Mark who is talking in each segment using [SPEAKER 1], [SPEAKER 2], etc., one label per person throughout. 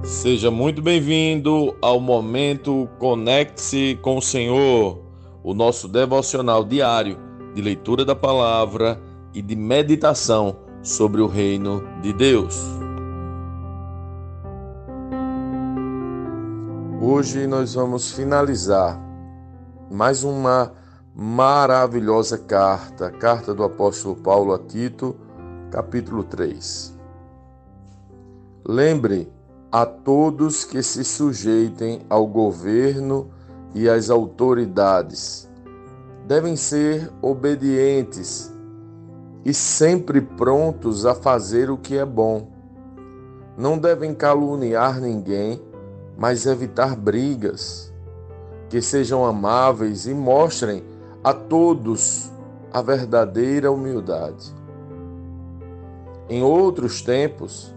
[SPEAKER 1] Seja muito bem-vindo ao Momento Conecte-se com o Senhor, o nosso devocional diário de leitura da palavra e de meditação sobre o reino de Deus. Hoje nós vamos finalizar mais uma maravilhosa carta do apóstolo Paulo a Tito, capítulo 3. Lembre a todos que se sujeitem ao governo e às autoridades. Devem ser obedientes e sempre prontos a fazer o que é bom. Não devem caluniar ninguém, mas evitar brigas. Que sejam amáveis e mostrem a todos a verdadeira humildade. Em outros tempos,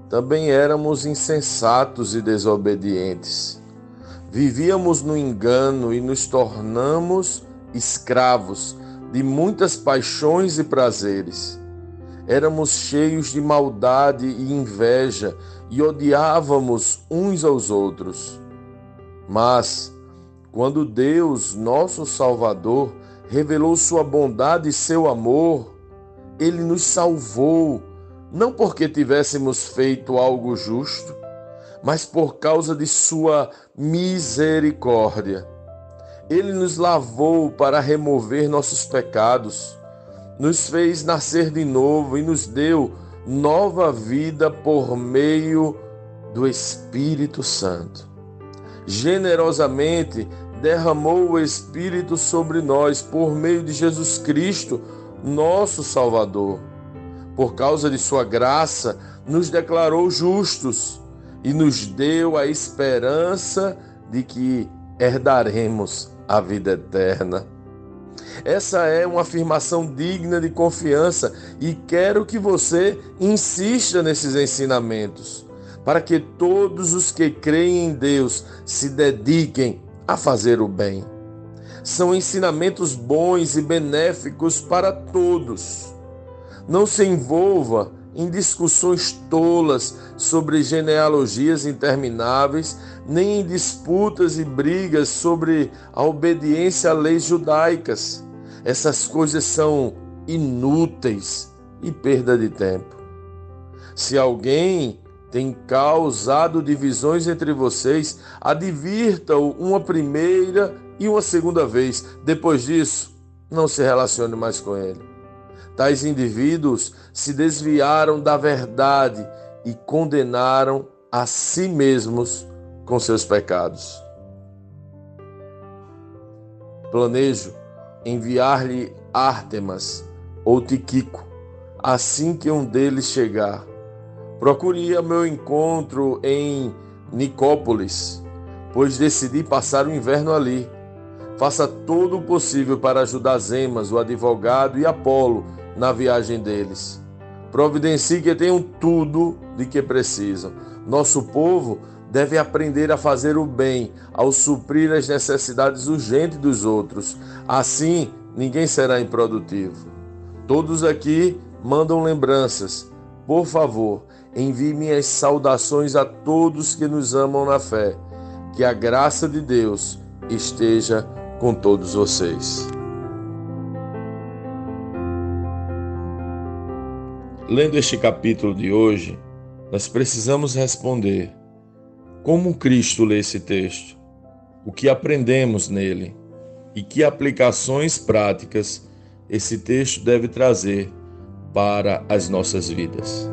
[SPEAKER 1] também éramos insensatos e desobedientes. Vivíamos no engano e nos tornamos escravos de muitas paixões e prazeres. Éramos cheios de maldade e inveja e odiávamos uns aos outros. Mas, quando Deus, nosso Salvador, revelou sua bondade e seu amor, Ele nos salvou, não porque tivéssemos feito algo justo, mas por causa de sua misericórdia. Ele nos lavou para remover nossos pecados, nos fez nascer de novo e nos deu nova vida por meio do Espírito Santo. Generosamente derramou o Espírito sobre nós por meio de Jesus Cristo, nosso Salvador. Por causa de sua graça, nos declarou justos e nos deu a esperança de que herdaremos a vida eterna. Essa é uma afirmação digna de confiança e quero que você insista nesses ensinamentos, para que todos os que creem em Deus se dediquem a fazer o bem. São ensinamentos bons e benéficos para todos. Não se envolva em discussões tolas sobre genealogias intermináveis, nem em disputas e brigas sobre a obediência a leis judaicas. Essas coisas são inúteis e perda de tempo. Se alguém tem causado divisões entre vocês, advirta-o uma primeira e uma segunda vez. Depois disso, não se relacione mais com ele. Tais indivíduos se desviaram da verdade e condenaram a si mesmos com seus pecados. Planejo enviar-lhe Ártemas ou Tíquico, assim que um deles chegar. Procure ir ao meu encontro em Nicópolis, pois decidi passar o inverno ali. Faça todo o possível para ajudar Zemas, o advogado, e Apolo na viagem deles. Providencie que tenham tudo de que precisam. Nosso povo deve aprender a fazer o bem, ao suprir as necessidades urgentes dos outros. Assim, ninguém será improdutivo. Todos aqui mandam lembranças. Por favor, envie minhas saudações a todos que nos amam na fé. Que a graça de Deus esteja com todos vocês. Lendo este capítulo de hoje, nós precisamos responder: como Cristo lê esse texto? O que aprendemos nele? E que aplicações práticas esse texto deve trazer para as nossas vidas?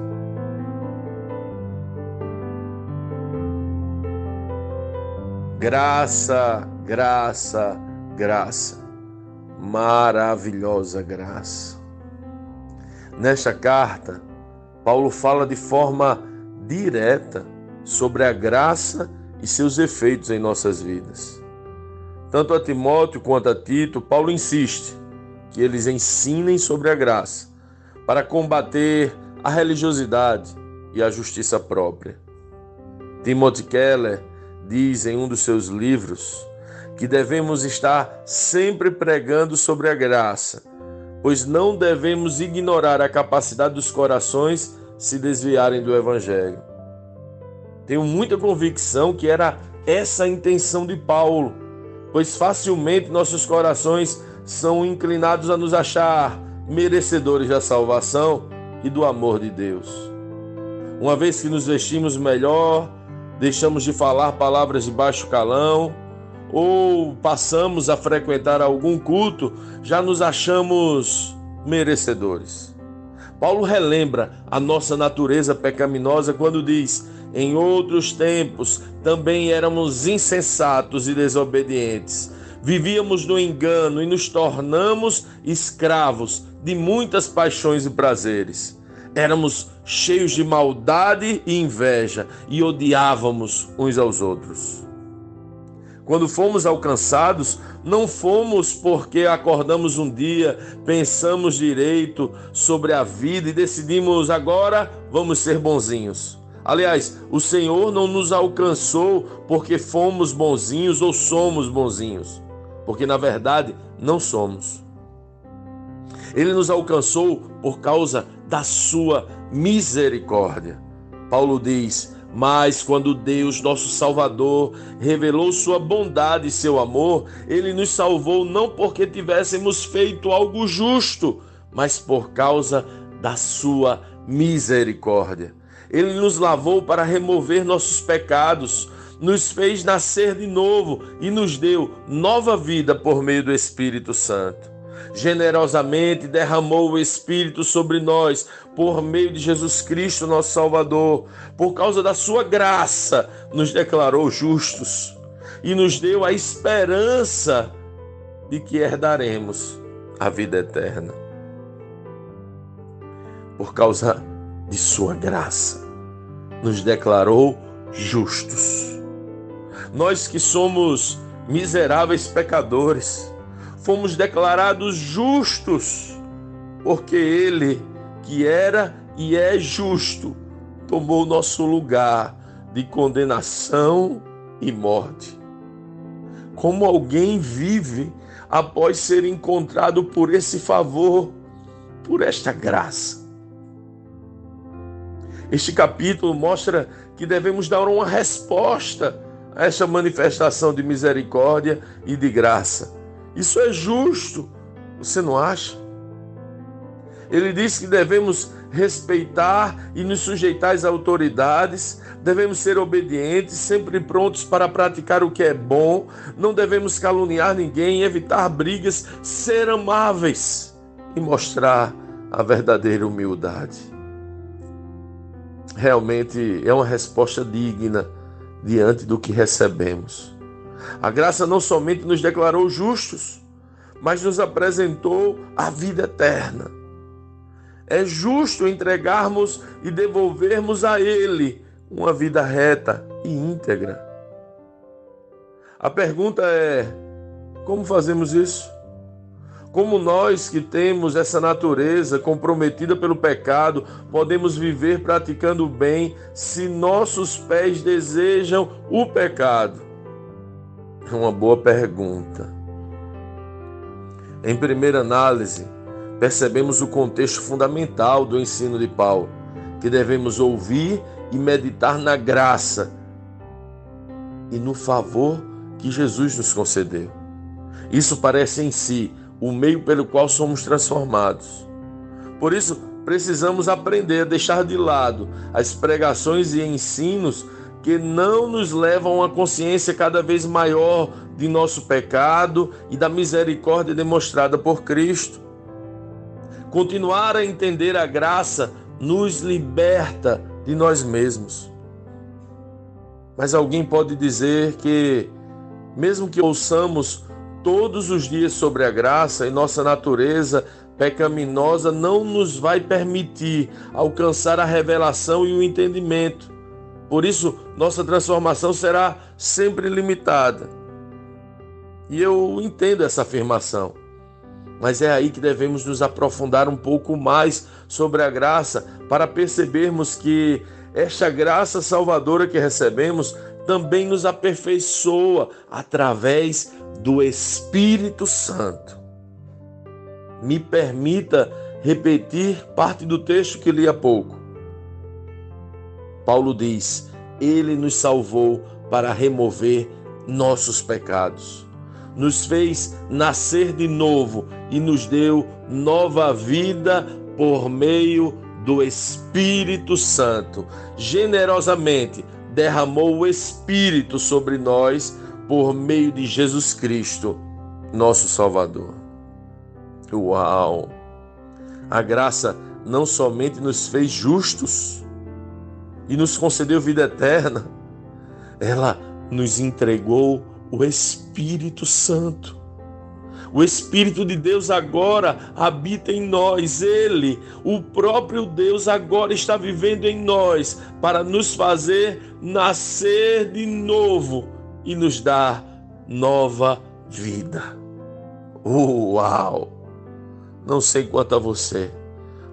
[SPEAKER 1] Graça, graça, graça. Maravilhosa graça. Nesta carta, Paulo fala de forma direta sobre a graça e seus efeitos em nossas vidas. Tanto a Timóteo quanto a Tito, Paulo insiste que eles ensinem sobre a graça para combater a religiosidade e a justiça própria. Timothy Keller diz em um dos seus livros que devemos estar sempre pregando sobre a graça, pois não devemos ignorar a capacidade dos corações se desviarem do Evangelho. Tenho muita convicção que era essa a intenção de Paulo, pois facilmente nossos corações são inclinados a nos achar merecedores da salvação e do amor de Deus. Uma vez que nos vestimos melhor, deixamos de falar palavras de baixo calão, ou passamos a frequentar algum culto, já nos achamos merecedores. Paulo relembra a nossa natureza pecaminosa quando diz: em outros tempos também éramos insensatos e desobedientes. Vivíamos no engano e nos tornamos escravos de muitas paixões e prazeres. Éramos cheios de maldade e inveja e odiávamos uns aos outros. Quando fomos alcançados, não fomos porque acordamos um dia, pensamos direito sobre a vida e decidimos agora vamos ser bonzinhos. Aliás, o Senhor não nos alcançou porque fomos bonzinhos ou somos bonzinhos, porque na verdade não somos. Ele nos alcançou por causa da sua misericórdia. Paulo diz: mas quando Deus, nosso Salvador, revelou sua bondade e seu amor, ele nos salvou não porque tivéssemos feito algo justo, mas por causa da sua misericórdia. Ele nos lavou para remover nossos pecados, nos fez nascer de novo e nos deu nova vida por meio do Espírito Santo. Generosamente derramou o Espírito sobre nós por meio de Jesus Cristo, nosso Salvador. Por causa da sua graça, nos declarou justos e nos deu a esperança de que herdaremos a vida eterna. Por causa de sua graça, nos declarou justos. Nós que somos miseráveis pecadores, fomos declarados justos, porque Ele, que era e é justo, tomou nosso lugar de condenação e morte. Como alguém vive após ser encontrado por esse favor, por esta graça? Este capítulo mostra que devemos dar uma resposta a esta manifestação de misericórdia e de graça. Isso é justo, você não acha? Ele diz que devemos respeitar e nos sujeitar às autoridades, devemos ser obedientes, sempre prontos para praticar o que é bom, não devemos caluniar ninguém, evitar brigas, ser amáveis e mostrar a verdadeira humildade. Realmente é uma resposta digna diante do que recebemos. A graça não somente nos declarou justos, mas nos apresentou a vida eterna. É justo entregarmos e devolvermos a Ele uma vida reta e íntegra. A pergunta é: como fazemos isso? Como nós que temos essa natureza comprometida pelo pecado, podemos viver praticando o bem se nossos pés desejam o pecado? É uma boa pergunta. Em primeira análise, percebemos o contexto fundamental do ensino de Paulo, que devemos ouvir e meditar na graça e no favor que Jesus nos concedeu. Isso parece em si o meio pelo qual somos transformados. Por isso, precisamos aprender a deixar de lado as pregações e ensinos que não nos levam a uma consciência cada vez maior de nosso pecado e da misericórdia demonstrada por Cristo. Continuar a entender a graça nos liberta de nós mesmos. Mas alguém pode dizer que, mesmo que ouçamos todos os dias sobre a graça, e nossa natureza pecaminosa não nos vai permitir alcançar a revelação e o entendimento. Por isso, nossa transformação será sempre limitada. E eu entendo essa afirmação. Mas é aí que devemos nos aprofundar um pouco mais sobre a graça para percebermos que esta graça salvadora que recebemos também nos aperfeiçoa através do Espírito Santo. Me permita repetir parte do texto que li há pouco. Paulo diz: Ele nos salvou para remover nossos pecados. Nos fez nascer de novo e nos deu nova vida por meio do Espírito Santo. Generosamente derramou o Espírito sobre nós por meio de Jesus Cristo, nosso Salvador. Uau! A graça não somente nos fez justos e nos concedeu vida eterna, ela nos entregou o Espírito Santo. O Espírito de Deus agora habita em nós. Ele, o próprio Deus, agora está vivendo em nós para nos fazer nascer de novo e nos dar nova vida. Uau! Não sei quanto a você,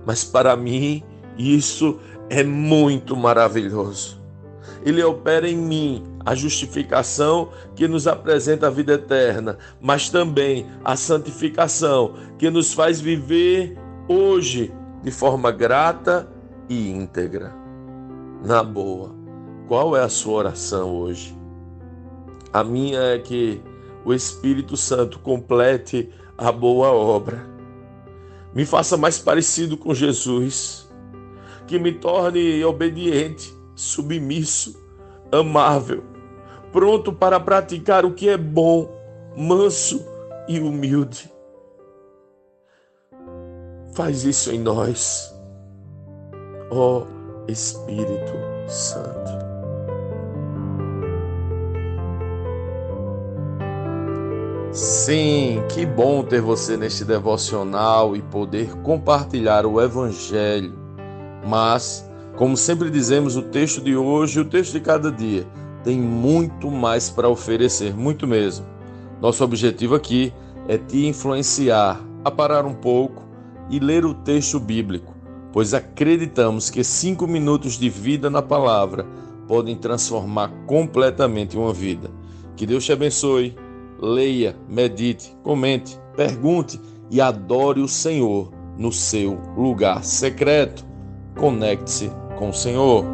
[SPEAKER 1] mas para mim isso é muito maravilhoso. Ele opera em mim a justificação que nos apresenta a vida eterna, mas também a santificação que nos faz viver hoje de forma grata e íntegra. Na boa, qual é a sua oração hoje? A minha é que o Espírito Santo complete a boa obra. Me faça mais parecido com Jesus, que me torne obediente, submisso, amável, pronto para praticar o que é bom, manso e humilde. Faz isso em nós, ó Espírito Santo. Sim, que bom ter você neste devocional e poder compartilhar o Evangelho. Mas, como sempre dizemos, o texto de hoje e o texto de cada dia tem muito mais para oferecer, muito mesmo. Nosso objetivo aqui é te influenciar a parar um pouco e ler o texto bíblico, pois acreditamos que 5 minutos de vida na palavra podem transformar completamente uma vida. Que Deus te abençoe. Leia, medite, comente, pergunte e adore o Senhor no seu lugar secreto. Conecte-se com o Senhor.